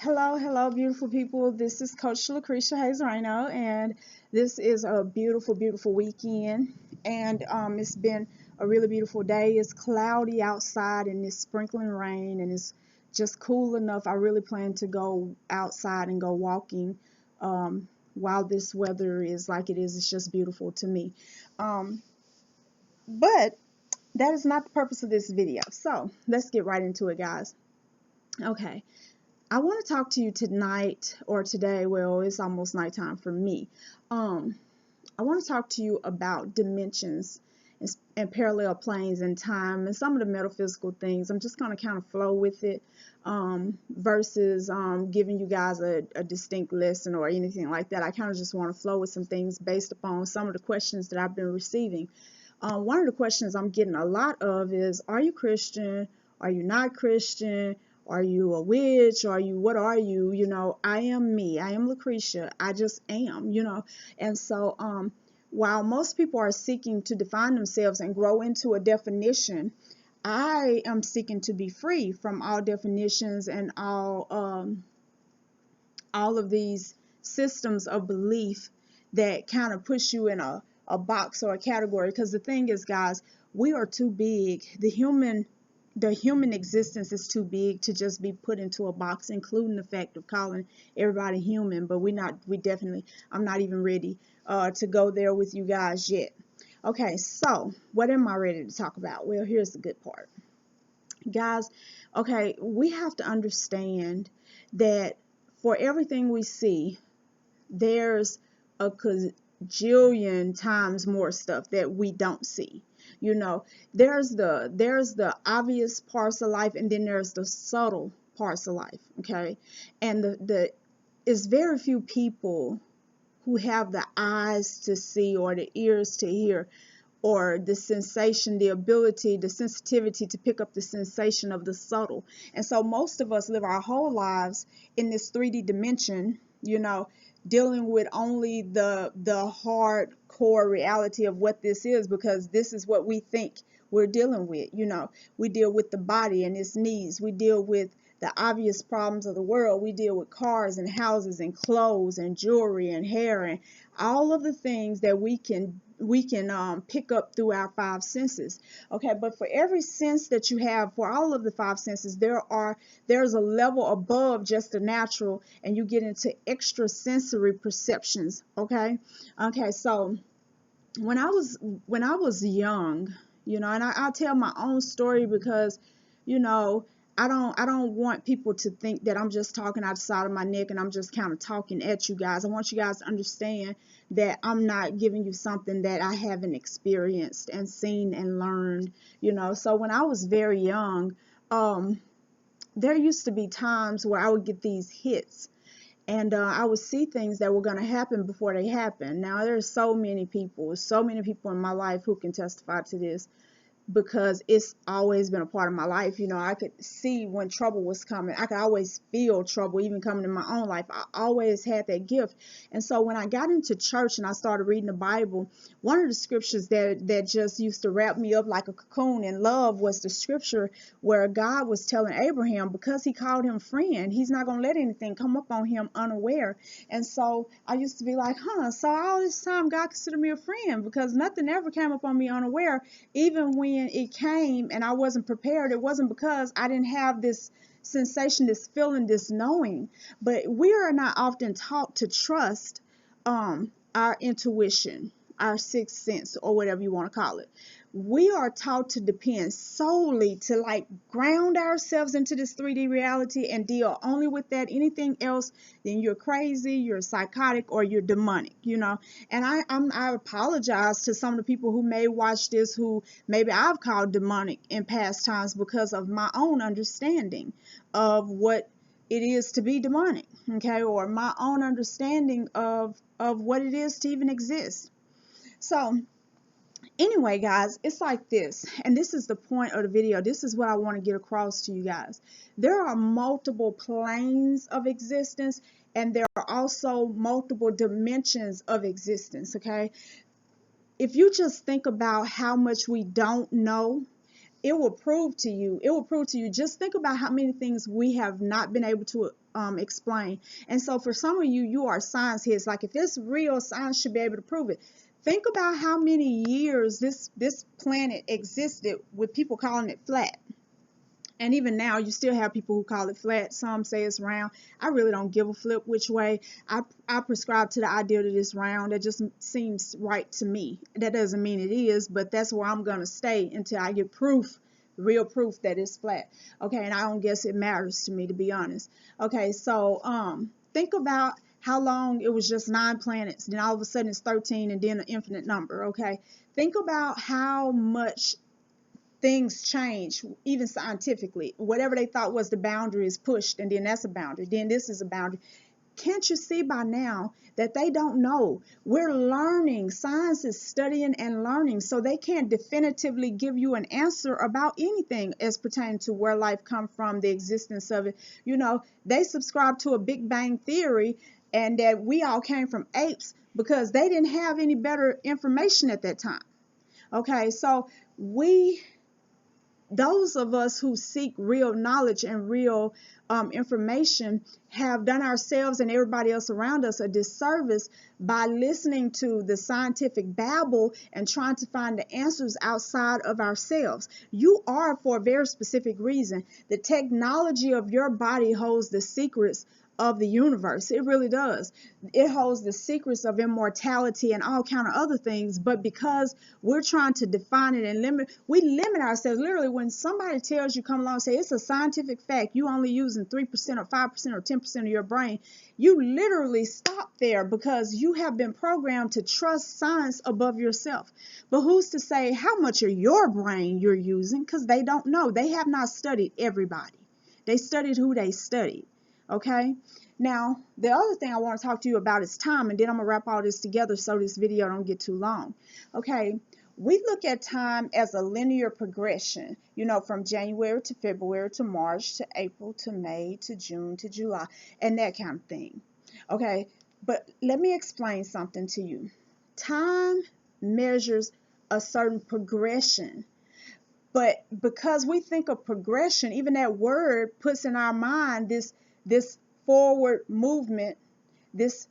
Hello, beautiful people. This is Coach Lacresha Rhino, and this is a beautiful weekend. And it's been a really beautiful day. It's cloudy outside, and it's sprinkling rain, and it's just cool enough. I really plan to go outside and go walking while this weather is like it is. It's just beautiful to me. Um, but that is not the purpose of this video. So let's get right into it, guys. Okay. I want to talk to you tonight or today. Well, it's almost nighttime for me. I want to talk to you about dimensions and parallel planes and time and some of the metaphysical things. I'm just going to kind of flow with it versus giving you guys a distinct lesson or anything like that. I kind of just want to flow with some things based upon some of the questions that I've been receiving. One of the questions I'm getting a lot of is, are you Christian? Are you not Christian? Are you a witch? What are you? You know, I am me. I am Lacresha. I just am, you know. And so while most people are seeking to define themselves and grow into a definition, I am seeking to be free from all definitions and all of these systems of belief that kind of push you in a box or a category. Because the thing is, guys, we are too big. The human existence is too big to just be put into a box, including the fact of calling everybody human. But I'm not even ready to go there with you guys yet. Okay, so what am I ready to talk about? Well, here's the good part, guys. Okay, we have to understand that for everything we see, there's a gajillion times more stuff that we don't see. You know, there's the obvious parts of life, and then there's the subtle parts of life. Okay, and the is very few people who have the eyes to see or the ears to hear or the sensation, the ability, the sensitivity to pick up the sensation of the subtle. And so most of us live our whole lives in this 3D dimension, you know, dealing with only the hardcore reality of what this is, because this is what we think we're dealing with. You know, we deal with the body and its needs. We deal with the obvious problems of the world. We deal with cars and houses and clothes and jewelry and hair and all of the things that we can pick up through our five senses. Okay, but for every sense that you have, for all of the five senses, there's a level above just the natural, and you get into extra sensory perceptions. Okay, so when I was young, you know, and I'll tell my own story because, you know, I don't want people to think that I'm just talking out the side of my neck and I'm just kind of talking at you guys. I want you guys to understand that I'm not giving you something that I haven't experienced and seen and learned, you know. So when I was very young, there used to be times where I would get these hits, and I would see things that were going to happen before they happened. Now, there's so many people in my life who can testify to this, because it's always been a part of my life. You know, I could see when trouble was coming. I could always feel trouble even coming in my own life. I always had that gift. And so when I got into church and I started reading the Bible, one of the scriptures that just used to wrap me up like a cocoon in love was the scripture where God was telling Abraham, because he called him friend, he's not going to let anything come up on him unaware. And so I used to be like, so all this time God considered me a friend, because nothing ever came up on me unaware. Even when it came and I wasn't prepared, it wasn't because I didn't have this sensation, this feeling, this knowing. But we are not often taught to trust our intuition, our sixth sense, or whatever you want to call it. We are taught to depend solely to like ground ourselves into this 3D reality and deal only with that. Anything else, then you're crazy, you're psychotic, or you're demonic, you know. And I apologize to some of the people who may watch this who maybe I've called demonic in past times because of my own understanding of what it is to be demonic, okay, or my own understanding of what it is to even exist. So anyway, guys, it's like this, and this is the point of the video. This is what I want to get across to you guys. There are multiple planes of existence, and there are also multiple dimensions of existence, okay? If you just think about how much we don't know, it will prove to you. It will prove to you. Just think about how many things we have not been able to explain. And so for some of you, you are science heads. Like, if it's real, science should be able to prove it. Think about how many years this planet existed with people calling it flat. And even now, you still have people who call it flat. Some say it's round. I really don't give a flip which way. I prescribe to the idea that it's round. That just seems right to me. That doesn't mean it is, but that's where I'm going to stay until I get proof, real proof that it's flat. Okay, and I don't guess it matters to me, to be honest. Okay, so think about how long it was just 9 planets. Then all of a sudden it's 13 and then an infinite number. Okay, think about how much things change, even scientifically. Whatever they thought was the boundary is pushed, and then that's a boundary. Then this is a boundary. Can't you see by now that they don't know? We're learning. Science is studying and learning, so they can't definitively give you an answer about anything as pertaining to where life come from, the existence of it. You know, they subscribe to a Big Bang theory and that we all came from apes because they didn't have any better information at that time. Okay, so those of us who seek real knowledge and real information have done ourselves and everybody else around us a disservice by listening to the scientific babble and trying to find the answers outside of ourselves. You are for a very specific reason. The technology of your body holds the secrets of the universe. It really does. It holds the secrets of immortality and all kind of other things, but because we're trying to define it and we limit ourselves. Literally, when somebody tells you, come along and say it's a scientific fact, you only using 3% or 5% or 10% of your brain, you literally stop there because you have been programmed to trust science above yourself. But who's to say how much of your brain you're using? Because they don't know. They have not studied everybody. They studied who they studied. Okay, now the other thing I want to talk to you about is time, and then I'm gonna wrap all this together so this video don't get too long. Okay, we look at time as a linear progression, you know, from January to February to March to April to May to June to July and that kind of thing. Okay, but let me explain something to you. Time measures a certain progression. But because we think of progression, even that word puts in our mind this forward movement, this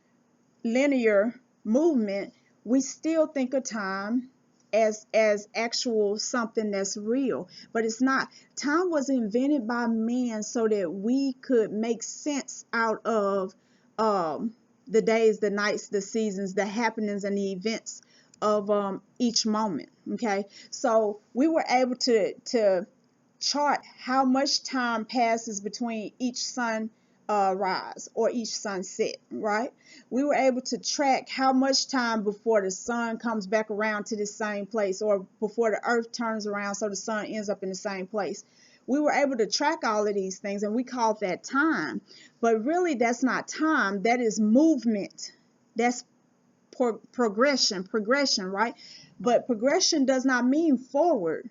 linear movement, we still think of time as actual something that's real, but it's not. Time was invented by man so that we could make sense out of the days, the nights, the seasons, the happenings, and the events of each moment. Okay, so we were able to chart how much time passes between each sun rise or each sunset, right? We were able to track how much time before the sun comes back around to the same place, or before the earth turns around so the sun ends up in the same place. We were able to track all of these things, and we called that time. But really, that's not time. That is movement. That's progression, right? But progression does not mean forward.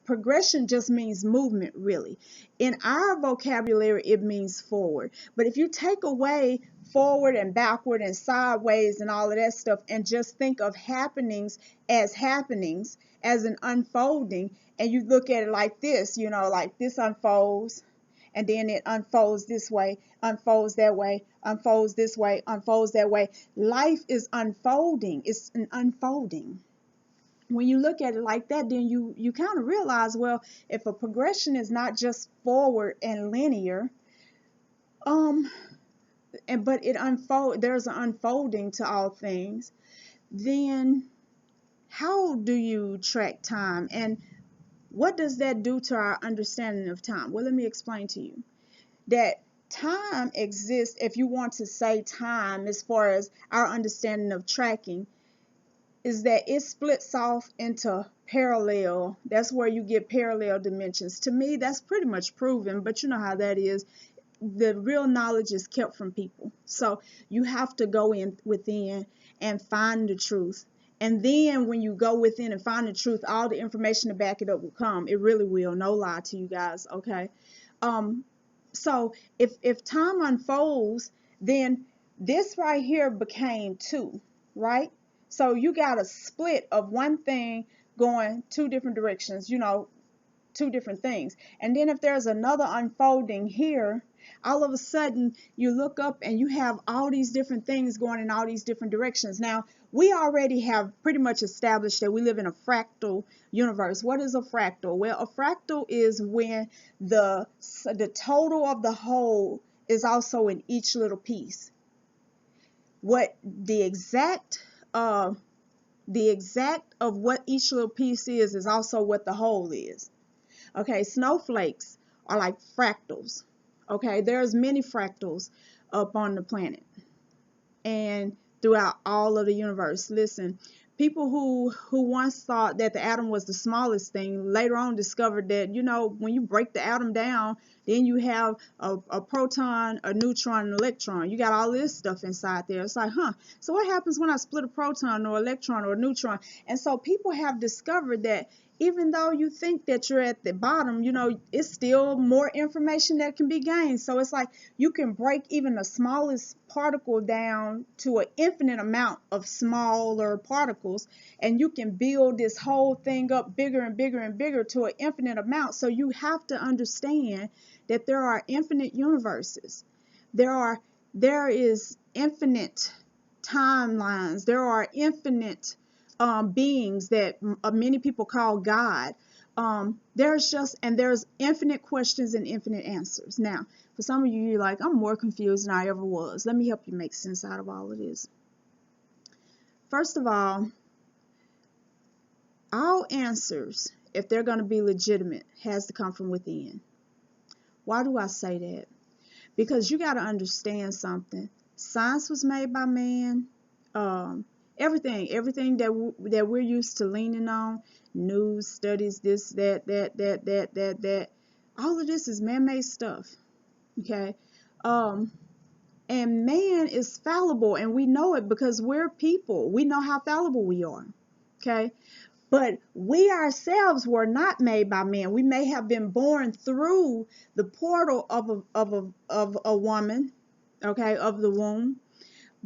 Progression just means movement, really. In our vocabulary, it means forward. But if you take away forward and backward and sideways and all of that stuff and just think of happenings, as an unfolding, and you look at it like this, you know, like this unfolds, and then it unfolds this way, unfolds that way, unfolds this way, unfolds that way. Life is unfolding. It's an unfolding. When you look at it like that, then you kind of realize, well, if a progression is not just forward and linear, but there's an unfolding to all things, then how do you track time? And what does that do to our understanding of time? Well, let me explain to you that time exists, if you want to say time as far as our understanding of tracking, is that it splits off into parallel. That's where you get parallel dimensions. To me, that's pretty much proven, but you know how that is. The real knowledge is kept from people. So you have to go in within and find the truth. And then when you go within and find the truth, all the information to back it up will come. It really will. No lie to you guys. Okay. So if time unfolds, then this right here became two, right? So you got a split of one thing going two different directions. You know, two different things. And then if there's another unfolding here, all of a sudden you look up and you have all these different things going in all these different directions. Now, we already have pretty much established that we live in a fractal universe. What is a fractal? Well, a fractal is when the total of the whole is also in each little piece. What the exact of what each little piece is also what the whole is. Okay, snowflakes are like fractals. Okay, there's many fractals up on the planet and throughout all of the universe. Listen, people who once thought that the atom was the smallest thing later on discovered that, you know, when you break the atom down, then you have a proton, a neutron, an electron. You got all this stuff inside there. It's like, so what happens when I split a proton or electron or a neutron? And so people have discovered that even though you think that you're at the bottom, you know, it's still more information that can be gained. So it's like you can break even the smallest particle down to an infinite amount of smaller particles, and you can build this whole thing up bigger and bigger and bigger to an infinite amount. So you have to understand that there are infinite universes. There is infinite timelines. There are infinite beings that many people call God. There's infinite questions and infinite answers. Now, for some of you, you're like, I'm more confused than I ever was. Let me help you make sense out of all of this. First of all answers, if they're going to be legitimate, has to come from within. Why do I say that? Because you got to understand something. Science was made by man. Everything that we're used to leaning on, news, studies, this, that, all of this is man-made stuff. Okay, and man is fallible, and we know it because we're people. We know how fallible we are. Okay, but we ourselves were not made by man. We may have been born through the portal of a woman, okay, of the womb.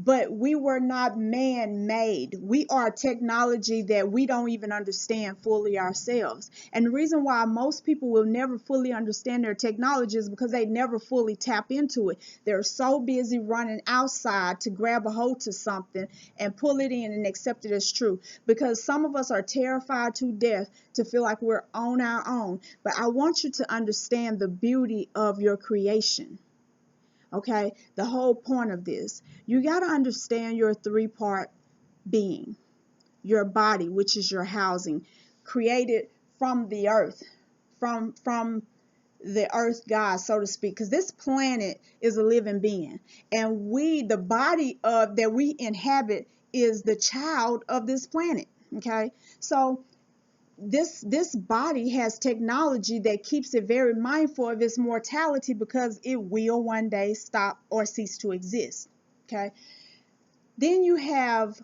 But we were not man-made. We are technology that we don't even understand fully ourselves. And the reason why most people will never fully understand their technology is because they never fully tap into it. They're so busy running outside to grab a hold to something and pull it in and accept it as true. Because some of us are terrified to death to feel like we're on our own. But I want you to understand the beauty of your creation. Okay, the whole point of this, you got to understand your three-part being. Your body, which is your housing, created from the earth, from the earth God, so to speak, because this planet is a living being, and the body that we inhabit is the child of this planet. Okay, so this body has technology that keeps it very mindful of its mortality because it will one day stop or cease to exist. Okay, then you have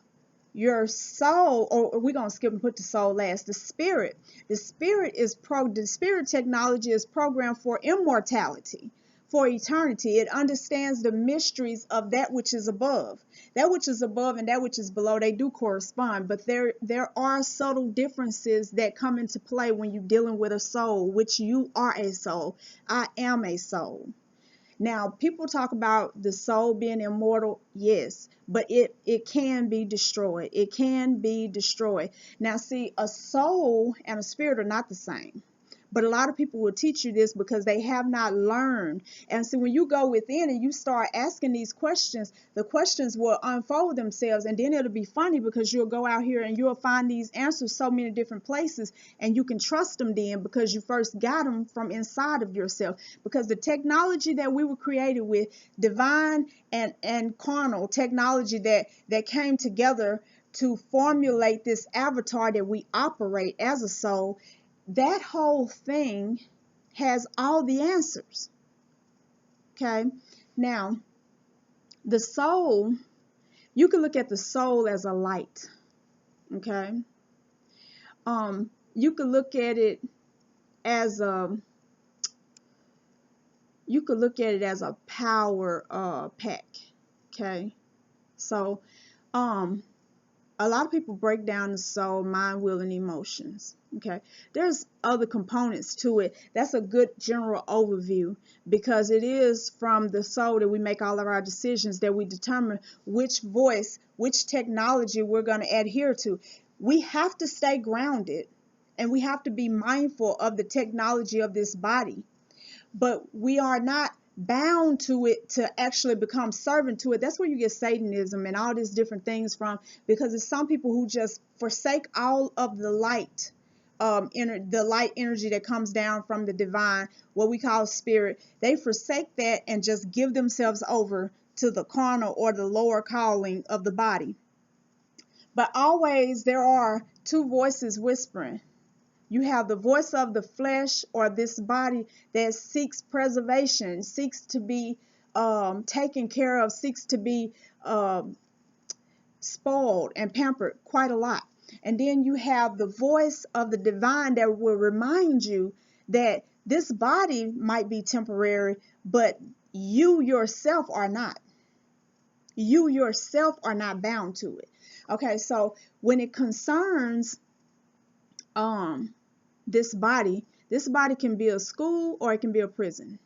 your soul, or we're going to skip and put the soul last. The spirit technology is programmed for immortality, for eternity. It understands the mysteries of that which is above. That which is above and that which is below, they do correspond, but there are subtle differences that come into play when you're dealing with a soul, which you are a soul. I am a soul. Now, people talk about the soul being immortal. Yes, but it can be destroyed. It can be destroyed. Now, see, a soul and a spirit are not the same. But a lot of people will teach you this because they have not learned. And so when you go within and you start asking these questions, the questions will unfold themselves. And then it'll be funny because you'll go out here and you'll find these answers so many different places. And you can trust them then because you first got them from inside of yourself. Because the technology that we were created with, divine and carnal technology that came together to formulate this avatar that we operate as a soul, that whole thing has all the answers. Okay, now the soul, you can look at the soul as a light. Okay, you could look at it as a power pack. Okay, so a lot of people break down the soul, mind, will, and emotions. Okay, there's other components to it. That's a good general overview, because it is from the soul that we make all of our decisions, that we determine which voice, which technology we're going to adhere to. We have to stay grounded, and we have to be mindful of the technology of this body, but we are not bound to it to actually become servant to it. That's where you get Satanism and all these different things from, because it's some people who just forsake all of the light, the light energy that comes down from the divine, what we call spirit. They forsake that and just give themselves over to the carnal or the lower calling of the body. But always there are two voices whispering. You have the voice of the flesh, or this body, that seeks preservation, seeks to be taken care of, seeks to be spoiled and pampered quite a lot. And then you have the voice of the divine that will remind you that this body might be temporary, but you yourself are not. You yourself are not bound to it. Okay, so when it concerns this body can be a school or it can be a prison.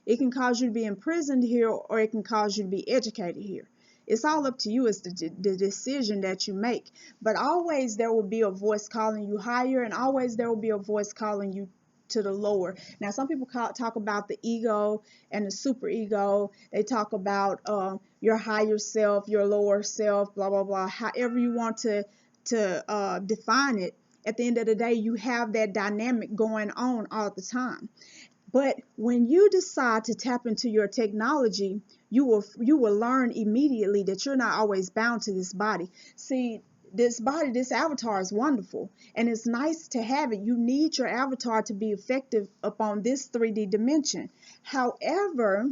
It can cause you to be imprisoned here, or it can cause you to be educated here. It's all up to you. It's the decision that you make. But always there will be a voice calling you higher, and always there will be a voice calling you to the lower. Now, some people talk about the ego and the super ego. They talk about your higher self, your lower self, blah, blah, blah. However you want to define it. At the end of the day, you have that dynamic going on all the time. But when you decide to tap into your technology, you will learn immediately that you're not always bound to this body. See, this body, this avatar is wonderful, and it's nice to have it. You need your avatar to be effective upon this 3D dimension. However,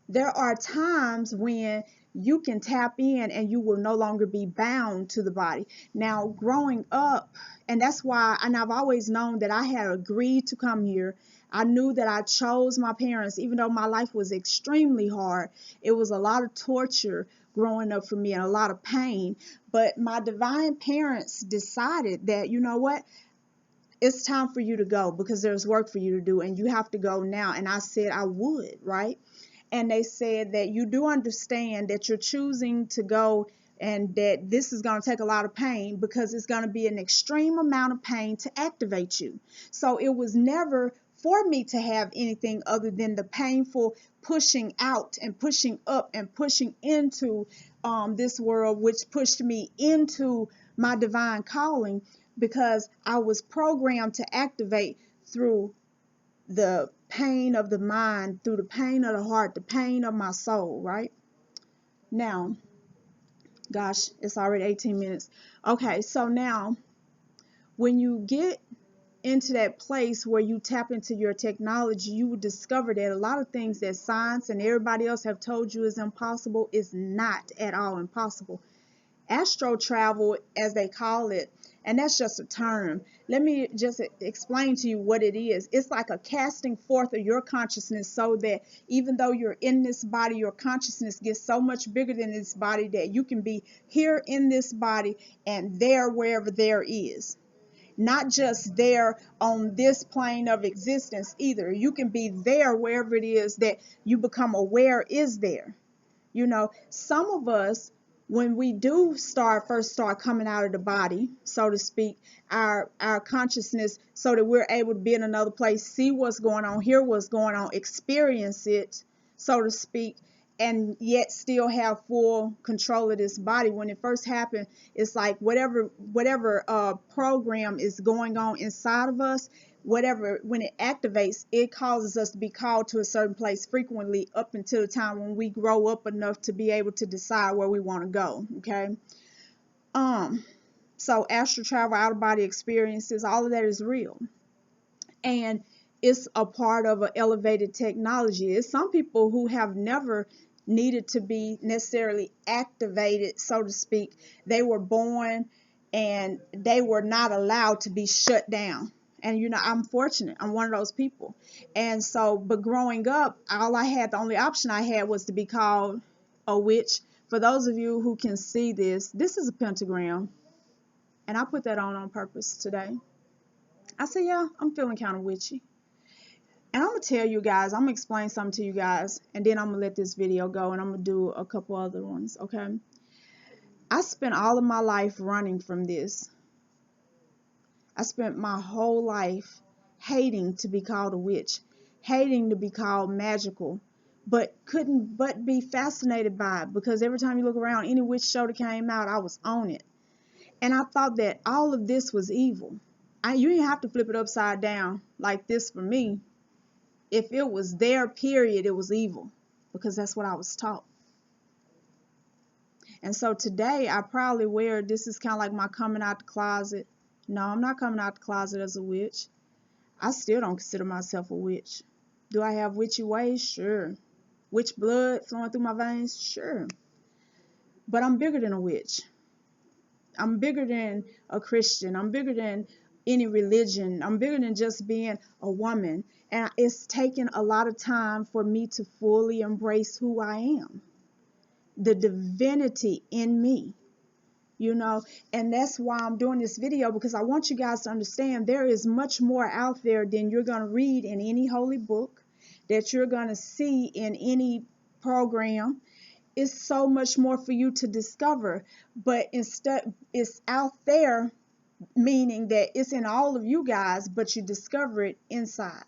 there are times when you can tap in and you will no longer be bound to the body. Now, growing up, and that's why, and I've always known that I had agreed to come here. I knew that I chose my parents, even though my life was extremely hard. It was a lot of torture growing up for me and a lot of pain. But my divine parents decided that, you know what? It's time for you to go, because there's work for you to do and you have to go now. And I said I would, right? And they said that you do understand that you're choosing to go, and that this is going to take a lot of pain, because it's going to be an extreme amount of pain to activate you. So it was never for me to have anything other than the painful pushing out and pushing up and pushing into this world, which pushed me into my divine calling, because I was programmed to activate through the pain of the mind, through the pain of the heart, the pain of my soul, right? Now, gosh, it's already 18 minutes. Okay, so now when you get into that place where you tap into your technology, you will discover that a lot of things that science and everybody else have told you is impossible is not at all impossible. Astral travel, as they call it, and that's just a term. Let me just explain to you what it is. It's like a casting forth of your consciousness, so that even though you're in this body, your consciousness gets so much bigger than this body that you can be here in this body and there wherever there is. Not just there on this plane of existence either. You can be there wherever it is that you become aware is there. You know, some of us, when we do first start coming out of the body, so to speak, our consciousness, so that we're able to be in another place, see what's going on, hear what's going on, experience it, so to speak, and yet still have full control of this body. When it first happened, it's like whatever program is going on inside of us, whatever, when it activates, it causes us to be called to a certain place frequently, up until the time when we grow up enough to be able to decide where we want to go. Okay. So astral travel, out of body experiences, all of that is real, and it's a part of an elevated technology. It's some people who have never needed to be necessarily activated, so to speak. They were born and they were not allowed to be shut down. And you know, I'm fortunate. I'm one of those people. And so, but growing up, the only option I had was to be called a witch, For those of you who can see this, this is a pentagram. And I put that on purpose today. I said, yeah, I'm feeling kind of witchy. And I'm going to tell you guys, I'm going to explain something to you guys. And then I'm going to let this video go. And I'm going to do a couple other ones, okay? I spent all of my life running from this. I spent my whole life hating to be called a witch, hating to be called magical, but couldn't but be fascinated by it, because every time you look around, any witch show that came out, I was on it. And I thought that all of this was evil. You didn't have to flip it upside down like this for me. If it was there, period, it was evil, because that's what I was taught. And so today I proudly wear, this is kind of like my coming out the closet. No, I'm not coming out the closet as a witch. I still don't consider myself a witch. Do I have witchy ways? Sure. Witch blood flowing through my veins? Sure. But I'm bigger than a witch. I'm bigger than a Christian. I'm bigger than any religion. I'm bigger than just being a woman. And it's taken a lot of time for me to fully embrace who I am. The divinity in me. You know, and that's why I'm doing this video, because I want you guys to understand there is much more out there than you're going to read in any holy book, that you're going to see in any program. It's so much more for you to discover, but instead it's out there, meaning that it's in all of you guys, but you discover it inside.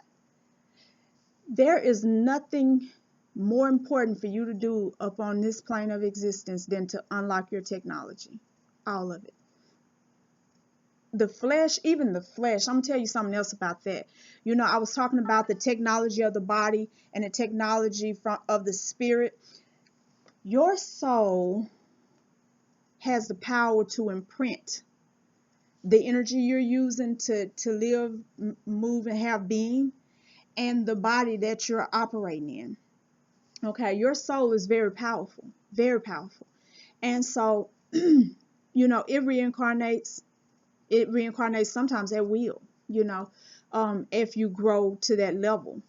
There is nothing more important for you to do up on this plane of existence than to unlock your technology. All of it. The flesh, even the flesh, I'm going to tell you something else about that. You know, I was talking about the technology of the body and the technology of the spirit. Your soul has the power to imprint the energy you're using to live, move, and have being, and the body that you're operating in. Okay, your soul is very powerful, very powerful. And so, you know, it reincarnates sometimes at will, you know, if you grow to that level.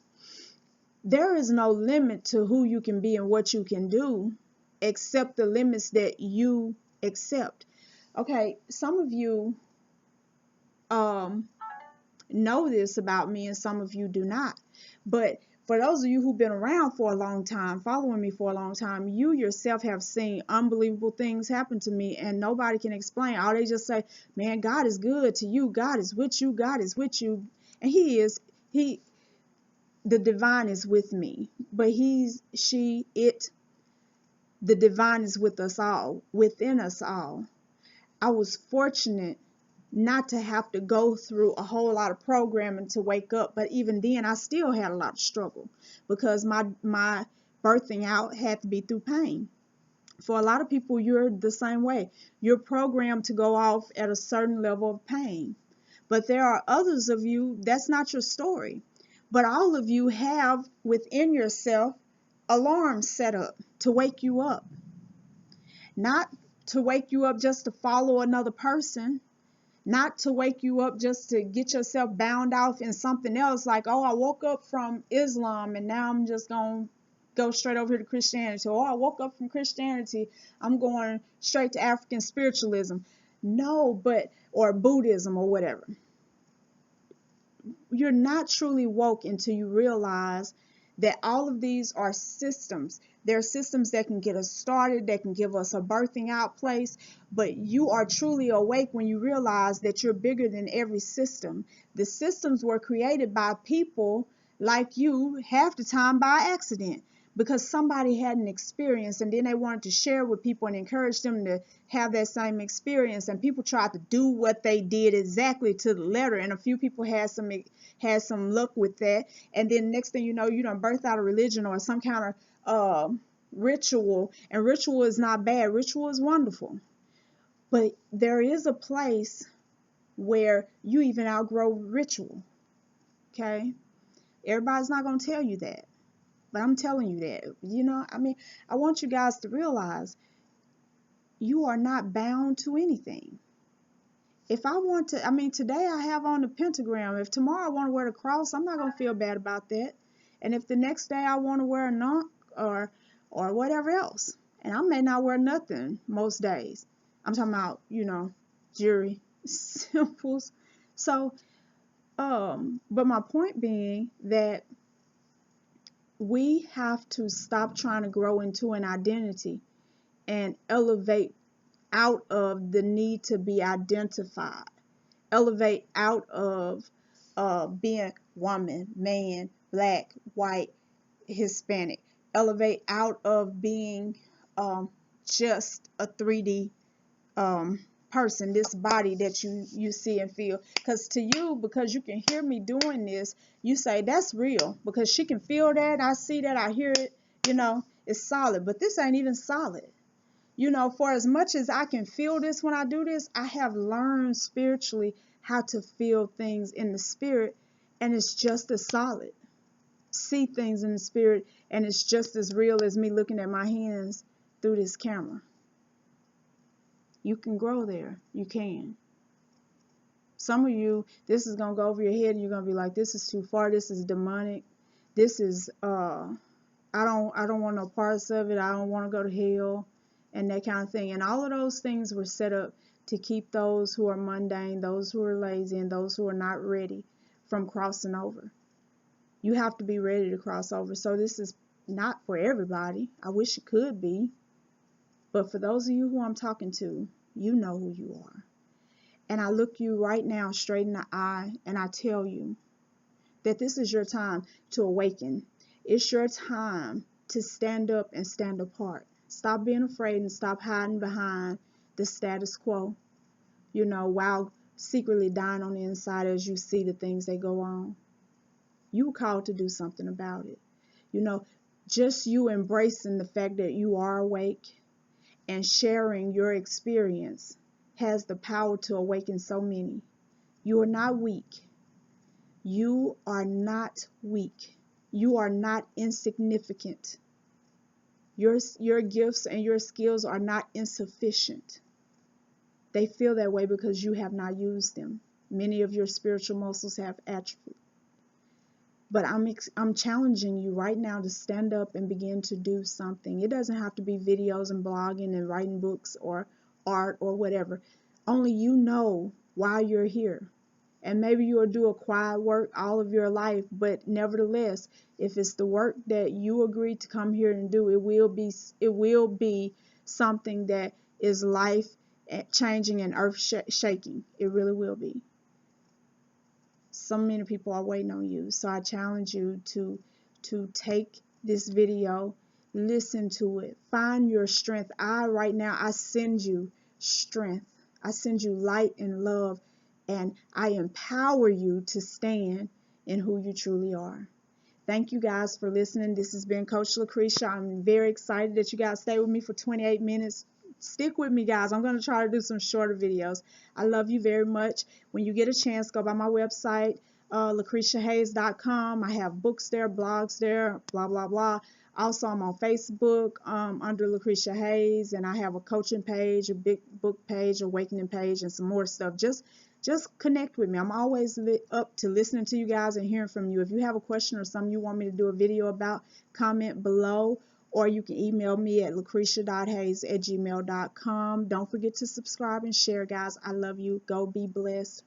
There is no limit to who you can be and what you can do, except the limits that you accept. Okay, some of you know this about me and some of you do not. But for those of you who've been around for a long time, following me for a long time, you yourself have seen unbelievable things happen to me, and nobody can explain. All they just say, man, God is good to you. God is with you. God is with you. And He is. The divine is with me. But the divine is with us all, within us all. I was fortunate not to have to go through a whole lot of programming to wake up, but even then I still had a lot of struggle, because my birthing out had to be through pain. For a lot of people, you're the same way. You're programmed to go off at a certain level of pain, but there are others of you that's not your story. But all of you have within yourself alarms set up to wake you up, not to wake you up just to follow another person, not to wake you up just to get yourself bound off in something else, like, oh, I woke up from Islam and now I'm just going to go straight over here to Christianity. Or, oh, I woke up from Christianity, I'm going straight to African spiritualism. No, or Buddhism or whatever. You're not truly woke until you realize that all of these are systems. They're systems that can get us started, that can give us a birthing out place, but you are truly awake when you realize that you're bigger than every system. The systems were created by people like you, half the time by accident, because somebody had an experience and then they wanted to share with people and encourage them to have that same experience, and people tried to do what they did exactly to the letter, and a few people had some luck with that, and then next thing you know, you done birth out a religion or some kind of ritual. And ritual is not bad, ritual is wonderful, but there is a place where you even outgrow ritual. Okay, everybody's not going to tell you that, but I'm telling you that. You know, I mean, I want you guys to realize you are not bound to anything. If I want to, I mean, today I have on the pentagram. If tomorrow I want to wear the cross, I'm not going to feel bad about that. And if the next day I want to wear a knot or whatever else, And I may not wear nothing most days. I'm talking about, jewelry, simples. So, but my point being that we have to stop trying to grow into an identity and elevate out of the need to be identified. Elevate out of being woman, man, black, white, Hispanic. Elevate out of being just a 3D person, this body that you see and feel. Because to you, because you can hear me doing this, you say that's real because she can feel that, I see that, I hear it, it's solid. But this ain't even solid. For as much as I can feel this when I do this, I have learned spiritually how to feel things in the spirit, and it's just as solid. See things in the spirit, and it's just as real as me looking at my hands through this camera. You can grow there. You can. Some of you, this is going to go over your head and you're going to be like, this is too far. This is demonic. This is, I don't want no parts of it. I don't want to go to hell and that kind of thing. And all of those things were set up to keep those who are mundane, those who are lazy, and those who are not ready from crossing over. You have to be ready to cross over. So this is not for everybody. I wish it could be. But for those of you who I'm talking to, you know who you are. And I look you right now straight in the eye and I tell you that this is your time to awaken. It's your time to stand up and stand apart. Stop being afraid and stop hiding behind the status quo, while secretly dying on the inside as you see the things that go on. You were called to do something about it. Just you embracing the fact that you are awake and sharing your experience has the power to awaken so many. You are not weak. You are not weak. You are not insignificant. Your gifts and your skills are not insufficient. They feel that way because you have not used them. Many of your spiritual muscles have atrophied. But I'm challenging you right now to stand up and begin to do something. It doesn't have to be videos and blogging and writing books or art or whatever. Only you know why you're here. And maybe you'll do a quiet work all of your life, but nevertheless, if it's the work that you agreed to come here and do, it will be something that is life changing and earth shaking. It really will be. So many people are waiting on you. So I challenge you to take this video, listen to it, find your strength. Right now, I send you strength. I send you light and love, and I empower you to stand in who you truly are. Thank you guys for listening. This has been Coach Lacresha. I'm very excited that you guys stay with me for 28 minutes. Stick with me, guys. I'm going to try to do some shorter videos. I love you very much. When you get a chance, go by my website, lacreshahayes.com. I have books there, blogs there, blah, blah, blah. Also, I'm on Facebook under Lacresha Hayes, and I have a coaching page, a big book page, awakening page, and some more stuff. Just connect with me. I'm always up to listening to you guys and hearing from you. If you have a question or something you want me to do a video about, comment below. Or you can email me at lacresha.hayes@gmail.com. Don't forget to subscribe and share, guys. I love you. Go be blessed.